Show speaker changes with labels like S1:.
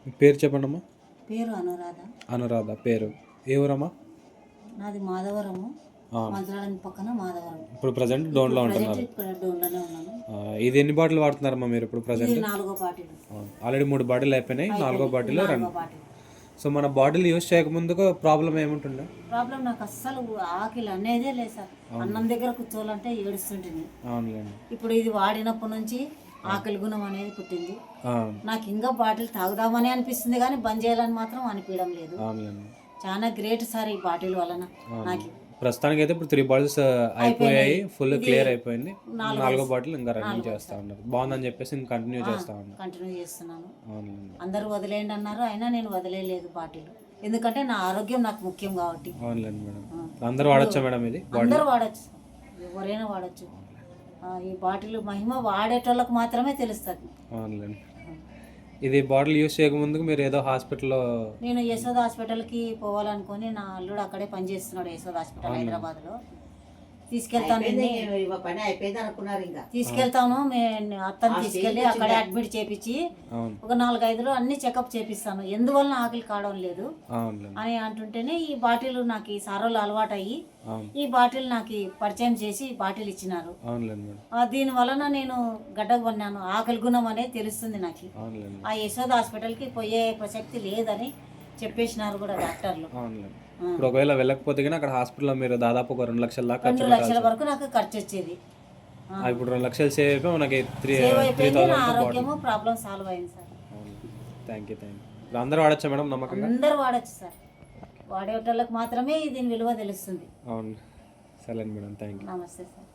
S1: మీ పేరు చెప్పండమ్మా.
S2: పేరు అనురాధ.
S1: అనురాధ. పేరు ఏ ఊరమ్మా?
S2: నాది మాధవరము, మంత్రాలయం పక్కన మాధవరం.
S1: ఇప్పుడు ప్రజెంట్ డోన్లో ఉంటున్నారు.
S2: ఇక్కడ డోన్లోనే ఉన్నాను.
S1: ఇది ఎన్ని బాటిల్ వాడుతున్నారమ్మా మీరు ఇప్పుడు ప్రజెంట్?
S2: ఇది 4వ బాటిల్.
S1: ఆల్రెడీ 3 బాటిల్ అయిపోయినాయి, 4వ బాటిల్ రన్. సో మన బాటిల్ యూజ్ చేయకముందుకు ప్రాబ్లం ఏముంటుండే?
S2: ప్రాబ్లం నాకు అస్సలు ఆకలి అనేదే లేదు సార్. అన్నం దగ్గర కూర్చోవాలంటే ఏడుస్తుంటుంది.
S1: అవునులేండి.
S2: ఇప్పుడు ఇది వాడినప్పటి నుంచి ఆకలి గుణం అనేది పుట్టింది. నాకు ఇంకా బాటిల్ తాగుదామని అనిపిస్తుంది కానీ బంద్ చేయాలని మాత్రం అనిపించడం లేదు. చాలా గ్రేట్ సార్ ఈ బాటిల్ వలన. నాకు
S1: ప్రస్తుతానికి అయితే ఇప్పుడు 3 బాటిల్స్ అయిపోయాయి, ఫుల్ క్లియర్ అయిపోయింది. 4వ బాటిల్ ఇంకా రన్నింగ్ చేస్తా ఉన్నారు. బాగుందని చెప్పేసి ఇంకా కంటిన్యూ చేస్తా ఉన్నారు.
S2: కంటిన్యూ చేస్తున్నాను. అందరూ వదిలేయండి అన్నారు, అయినా నేను వదిలేదు బాటిల్. ఎందుకంటే నా ఆరోగ్యం నాకు ముఖ్యం కాబట్టి.
S1: అవునులేండి మేడం. అందరూ వాడచ్చా మేడం? ఇది
S2: అందరూ వాడచ్చు, ఎవరైనా వాడచ్చు. ఈ బాటిల్ మహిమ వాడేటోళ్ళకి మాత్రమే తెలుస్తుంది.
S1: అవునులేండి. ఇది బాటిల్ యూజ్ చేయకముందుకు మీరు ఏదో హాస్పిటల్లో?
S2: నేను యశోద హాస్పిటల్కి పోవాలనుకుని, నా అల్లుడు అక్కడే పనిచేస్తున్నాడు యశోద హాస్పిటల్ హైదరాబాద్లో. తీసుకెళ్తాను, తీసుకెళ్తాను. అత్తను తీసుకెళ్ళి అక్కడే అడ్మిట్ చేపించి ఒక 4-5 అన్ని చెకప్ చేపిస్తాను. ఎందువల్ల ఆకలి కావడం లేదు అని అంటుంటేనే ఈ బాటిల్ నాకు ఈ సారోలు అలవాటు అయ్యి ఈ బాటిల్ నాకు పరిచయం చేసి బాటిల్ ఇచ్చినారు. దీని వలన నేను గడ్డకు పన్నాను. ఆకలి గుణం అనేది తెలుస్తుంది నాకు. ఆ యశోద హాస్పిటల్కి పోయే ప్రసక్తి లేదని చెప్పేసినారు కూడా డాక్టర్లు.
S1: ఇప్పుడు ఒకవేళ వెళ్ళకపోతే కానీ అక్కడ హాస్పిటల్లో మీరు దాదాపు ఒక 2 లక్షల దాకా
S2: 2 లక్షల వరకు నాకు ఖర్చు వచ్చేది.
S1: ఇప్పుడు 2 లక్షలు సేవ్ అయిపోయి మనకి
S2: 3,000 ఆరోగ్యము ప్రాబ్లం సాల్వ్ అయింది సార్.
S1: Thank you. ఇప్పుడు అందరూ వాడచ్చా మేడం? నమ్మకంగా
S2: అందరూ వాడచ్చు సార్. వాడేటోళ్ళకి మాత్రమే దీని విలువ తెలుస్తుంది.
S1: అవును. సరే మేడం, థ్యాంక్ యూ.
S2: నమస్తే సార్.